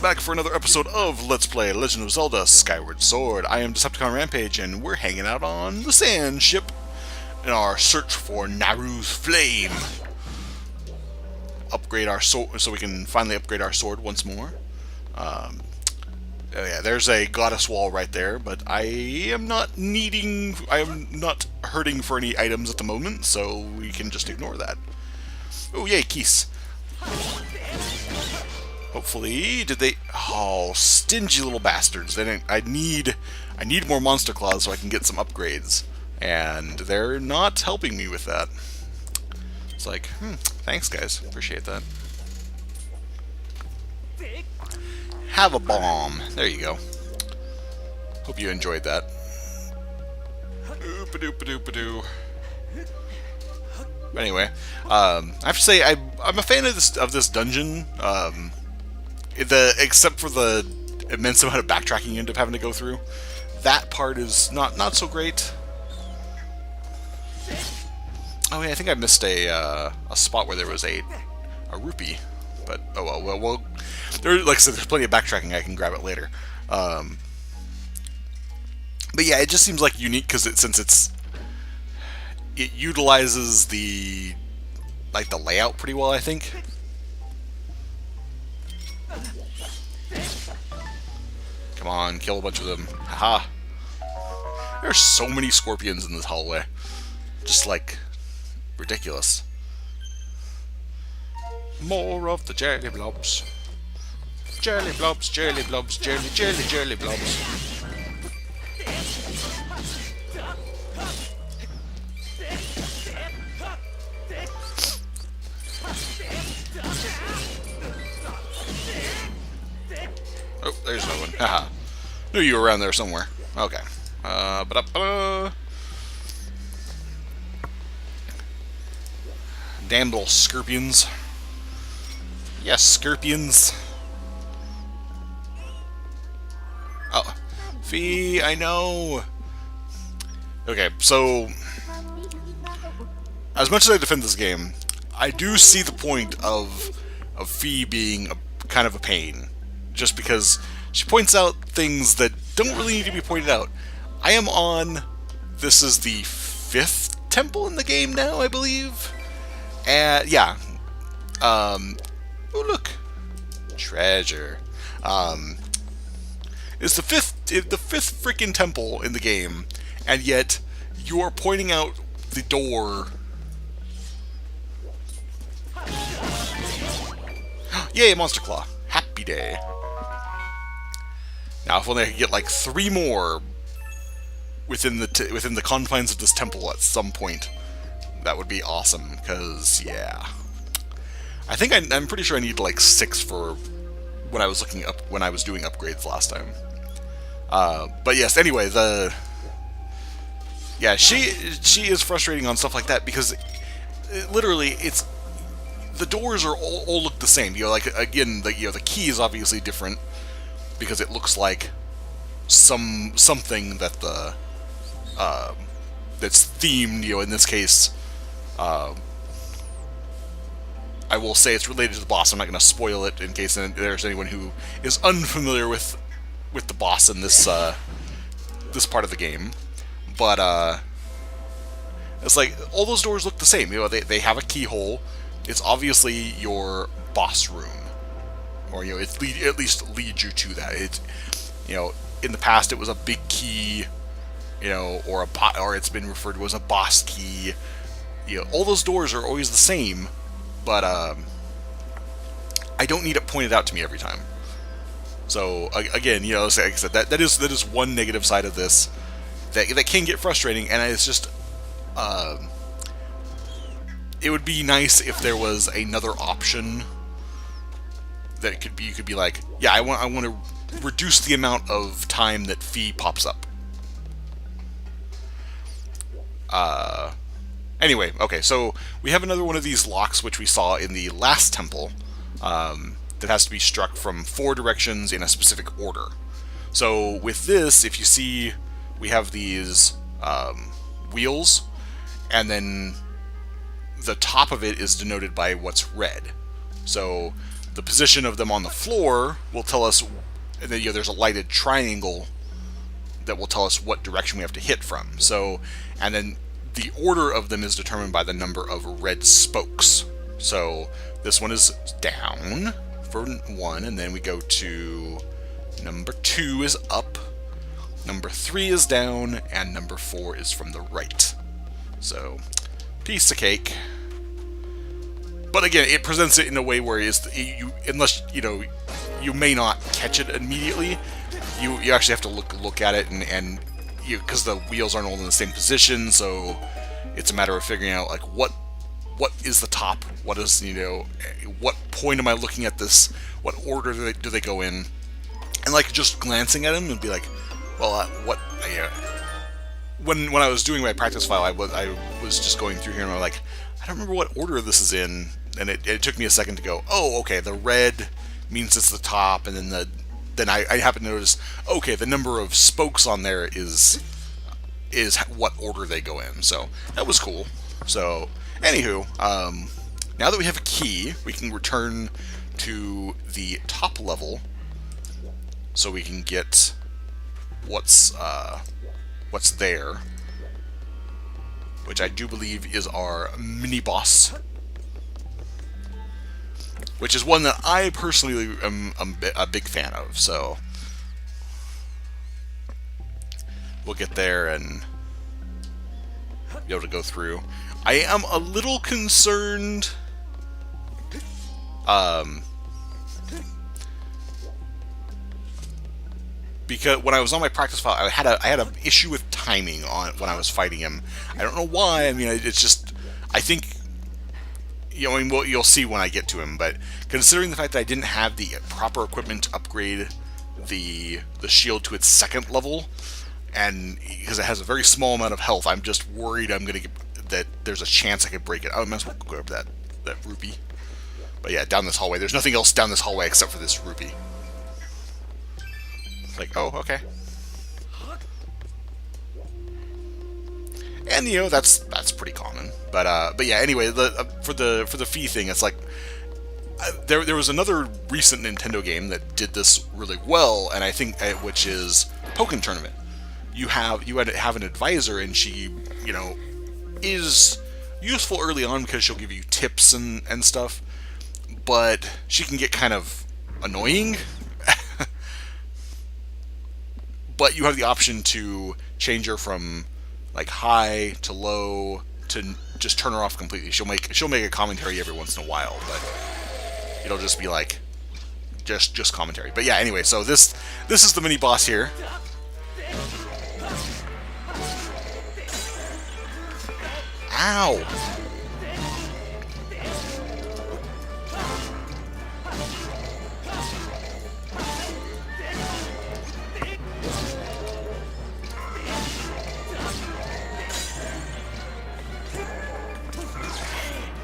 back for another episode of Let's Play Legend of Zelda Skyward Sword. I am Decepticon Rampage, and we're hanging out on the Sandship in our search for Naru's Flame. Upgrade our sword, so we can finally upgrade our sword once more. Oh yeah, there's a goddess wall right there, but I am not hurting for any items at the moment, so we can just ignore that. Oh yay, keys. Hopefully, did they? Oh, stingy little bastards! They didn't. I need more monster claws so I can get some upgrades, and they're not helping me with that. It's like, thanks guys, appreciate that. Have a bomb. There you go. Hope you enjoyed that. Oop-a-doop-a-doop-a-doo. Anyway, I have to say I'm a fan of this dungeon. Except for the immense amount of backtracking you end up having to go through, that part is not so great. Oh yeah, I think I missed a spot where there was a rupee, but oh well. There, like I said, there's plenty of backtracking. I can grab it later. But yeah, it just seems like unique because since it utilizes the layout pretty well, I think. Come on, kill a bunch of them. Haha. There's so many scorpions in this hallway. Just like ridiculous. More of the jelly blobs. Jelly blobs, jelly blobs, jelly blobs. Oh, there's another one. Haha. Knew you were around there somewhere. Okay. Damn little scorpions. Yes, scorpions. Oh. Fee, I know. Okay, so as much as I defend this game, I do see the point of Fee being kind of a pain. Just because she points out things that don't really need to be pointed out. I am on... This is the 5th temple in the game now, I believe? And, yeah. Oh, look. Treasure. It's the 5th freaking temple in the game, and yet you're pointing out the door... Yay, Monster Claw. Happy day. Now, if only I could get like 3 more within the confines of this temple at some point, that would be awesome. Because yeah, I think I'm pretty sure I need like 6 for when I was doing upgrades last time. But yes, anyway, she is frustrating on stuff like that because literally the doors are all look the same. You know, like again, the key is obviously different. Because it looks like something that that's themed, you know, in this case, I will say it's related to the boss. I'm not going to spoil it in case there's anyone who is unfamiliar with the boss in this this part of the game. But it's like all those doors look the same. You know, they have a keyhole. It's obviously your boss room. Or, you know, at least leads you to that. It, you know, in the past it was a big key, you know, or it's been referred to as a boss key. You know, all those doors are always the same, but I don't need it pointed out to me every time. So again, you know, like I said, that is one negative side of this that can get frustrating, and it's just it would be nice if there was another option. That you could be like, yeah, I want to reduce the amount of time that Fee pops up. Anyway, okay, so we have another one of these locks which we saw in the last temple that has to be struck from 4 directions in a specific order. So with this, if you see, we have these wheels, and then the top of it is denoted by what's red. So the position of them on the floor will tell us, and then there's a lighted triangle that will tell us what direction we have to hit from. So, and then the order of them is determined by the number of red spokes. So this one is down for 1, and then we go to number 2 is up, number 3 is down, and number 4 is from the right. So, piece of cake. But again, it presents it in a way where unless you may not catch it immediately, you actually have to look at it, and because the wheels aren't all in the same position, so it's a matter of figuring out like what is the top, what is what point am I looking at this, what order do they go in, and like just glancing at them and be like, well, when I was doing my practice file, I was just going through here and I'm like, I don't remember what order this is in, and it took me a second to go, oh, okay, the red means it's the top, and then I happen to notice, okay, the number of spokes on there is what order they go in. So that was cool. So anywho, now that we have a key, we can return to the top level so we can get what's there, which I do believe is our mini boss, which is one that I personally am a big fan of. So we'll get there and be able to go through. I am a little concerned because when I was on my practice file, I had an issue with timing on when I was fighting him. I don't know why. I mean, it's just, I think, you'll see when I get to him. But considering the fact that I didn't have the proper equipment to upgrade the shield to its 2nd level, and because it has a very small amount of health, I'm just worried that there's a chance I could break it. I might as well grab that rupee. But yeah, down this hallway. There's nothing else down this hallway except for this rupee. Like, oh, okay. And that's pretty common. But yeah, anyway, for the fee thing, it's like there was another recent Nintendo game that did this really well, and I think which is Pokken Tournament. You have an advisor, and she is useful early on because she'll give you tips and stuff, but she can get kind of annoying. But you have the option to change her from like high to low to just turn her off completely. She'll make a commentary every once in a while, but it'll just be like just commentary. But yeah, anyway, so this is the mini boss here. Ow!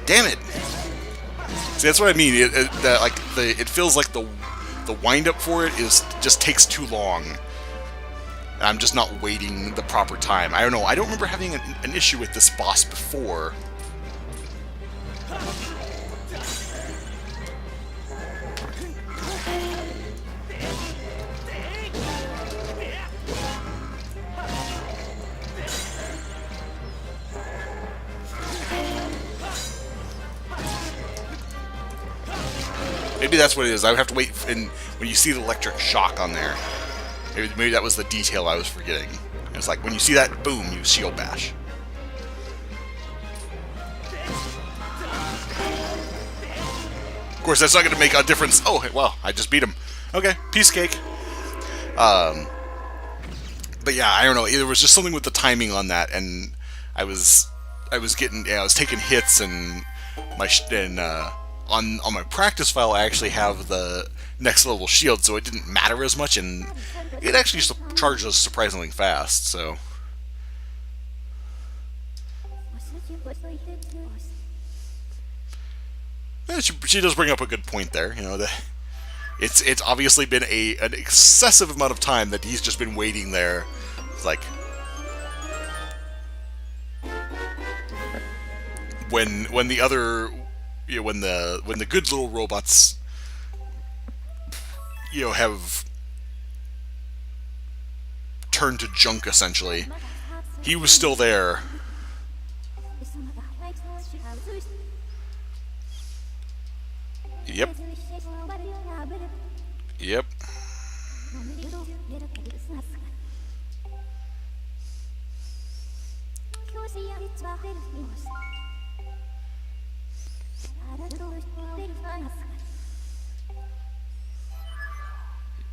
Damn it! See, that's what I mean. It feels like the wind up for it just takes too long. I'm just not waiting the proper time. I don't know. I don't remember having an issue with this boss before. Maybe that's what it is. I would have to wait, and when you see the electric shock on there, maybe that was the detail I was forgetting. It's like, when you see that, boom, you shield bash. Of course, that's not going to make a difference. Oh, well, I just beat him. Okay, piece of cake. But yeah, I don't know. There was just something with the timing on that, and I was taking hits, and on my practice file, I actually have the next level shield, so it didn't matter as much, and it actually charges surprisingly fast. So she does bring up a good point there. It's obviously been an excessive amount of time that he's just been waiting there. It's like when the good little robots have turned to junk essentially, he was still there. Yep. Yep.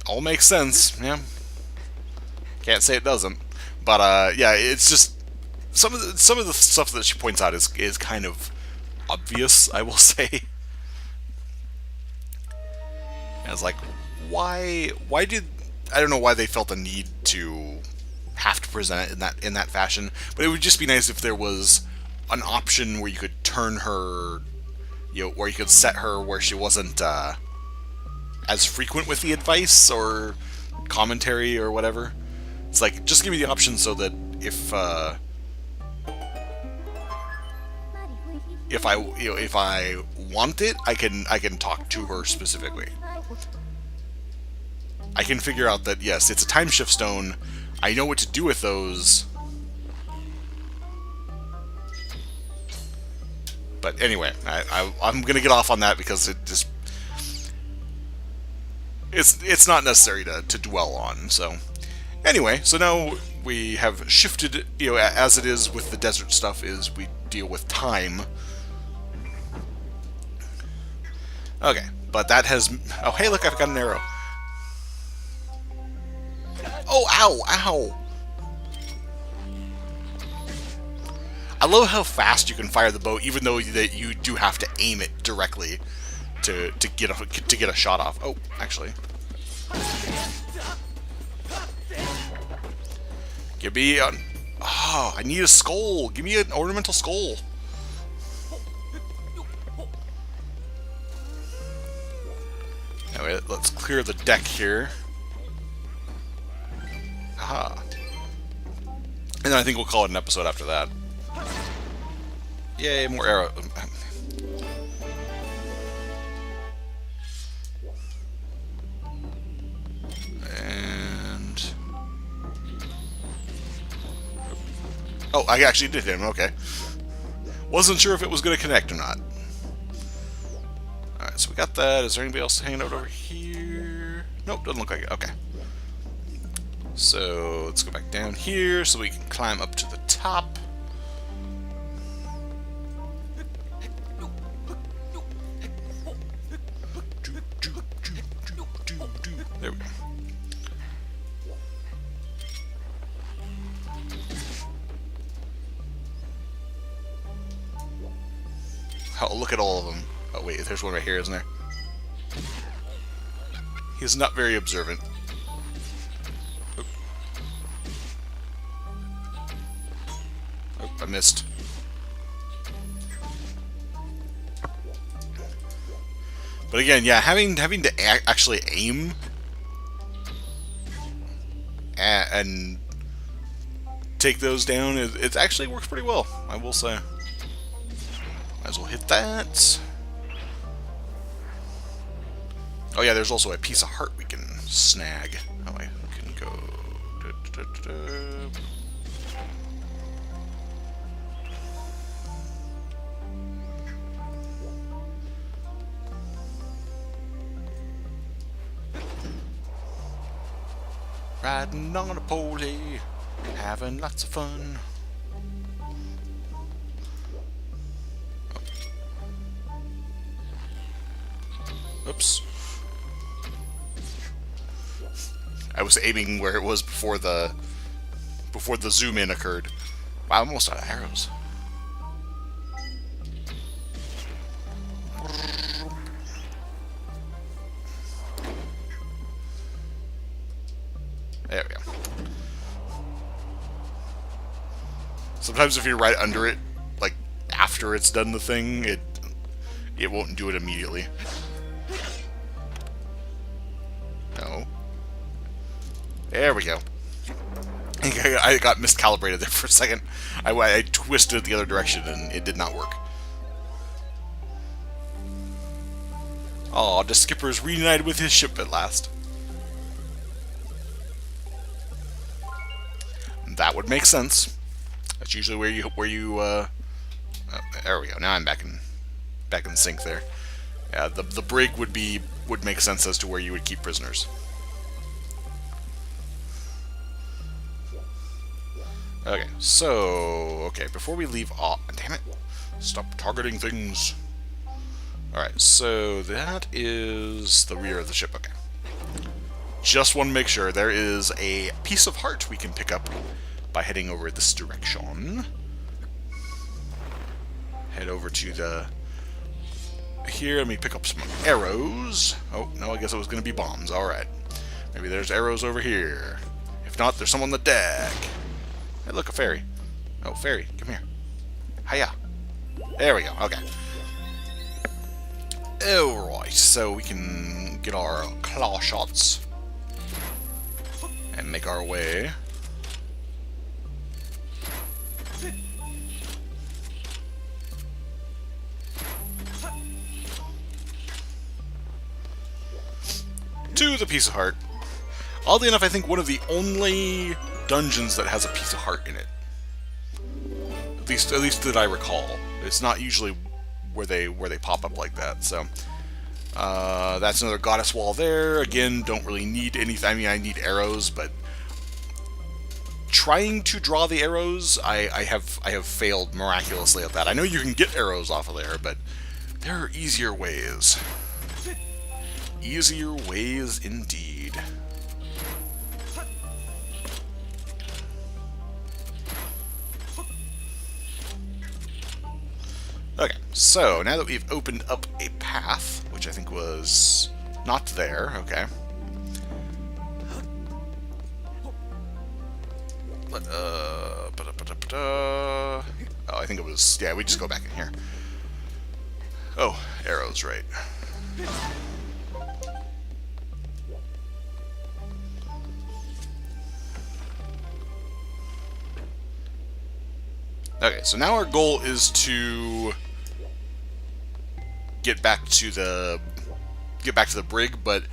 All makes sense, yeah. Can't say it doesn't. But yeah, it's just some of the stuff that she points out is kind of obvious, I will say. And it's like, why did, I don't know why they felt the need to have to present it in that fashion, but it would just be nice if there was an option where you could turn her, where you could set her where she wasn't as frequent with the advice or commentary or whatever. It's like, just give me the option so that if I want it, I can talk to her specifically. I can figure out that, yes, it's a time shift stone. I know what to do with those. But anyway, I'm gonna get off on that because it just it's not necessary to dwell on. So anyway, so now we have shifted, as it is with the desert stuff, is we deal with time. Okay, but that has... Oh, hey, look, I've got an arrow. Oh, ow, ow! I love how fast you can fire the bow, even though that you do have to aim it directly to get a shot off. Oh, actually, give me a... Oh, I need a skull. Give me an ornamental skull. Anyway, let's clear the deck here. Aha. And then I think we'll call it an episode after that. Yay, more arrow. And... Oh, I actually did hit him, okay. Wasn't sure if it was going to connect or not. Alright, so we got that. Is there anybody else hanging out over here? Nope, doesn't look like it. Okay. So, let's go back down here so we can climb up to the top. There we go. Oh, look at all of them. Oh, wait, there's one right here, isn't there? He's not very observant. Oop. Oh, I missed. But again, yeah, having to actually aim and take those down, it actually works pretty well, I will say. Might as well hit that. Oh yeah, there's also a piece of heart we can snag. Oh, I can go... Riding on a pony, having lots of fun. Oh. Oops. I was aiming where it was before the zoom in occurred. Wow, I'm almost out of arrows. There we go. Sometimes if you're right under it, like after it's done the thing, it won't do it immediately. No. There we go. I got miscalibrated there for a second. I twisted it the other direction and it did not work. Oh, the skipper's reunited with his ship at last. That would make sense. That's usually there we go. Now I'm back in sync there. Yeah, the brig would make sense as to where you would keep prisoners. Okay, so before we leave off, damn it, stop targeting things. All right, so that is the rear of the ship. Okay, just want to make sure there is a piece of heart we can pick up by heading over this direction. Head over to the here. Let me pick up some arrows. Oh no, I guess it was going to be bombs. All right, maybe there's arrows over here. If not, there's some on the deck. Hey, look, a fairy. Oh, fairy, come here. Hiya. There we go. Okay. Alright, so we can get our claw shots and make our way. To the piece of heart. Oddly enough, I think one of the only dungeons that has a piece of heart in it. At least that I recall. It's not usually where they pop up like that. So that's another goddess wall there. Again, don't really need anything. I mean, I need arrows, but trying to draw the arrows, I have failed miraculously at that. I know you can get arrows off of there, but there are easier ways. Easier ways indeed. Okay, so now that we've opened up a path, which I think was not there, okay. Oh, I think it was, yeah, we just go back in here. Oh, arrows, right. Okay, so now our goal is to get back to the brig, but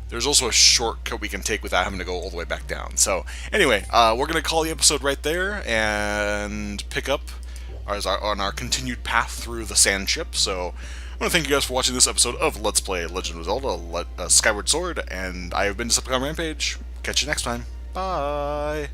there's also a shortcut we can take without having to go all the way back down. So anyway, we're gonna call the episode right there and pick up on our continued path through the Sandship. So I want to thank you guys for watching this episode of Let's Play Legend of Zelda Skyward Sword, and I have been Decepticon Rampage. Catch you next time. Bye.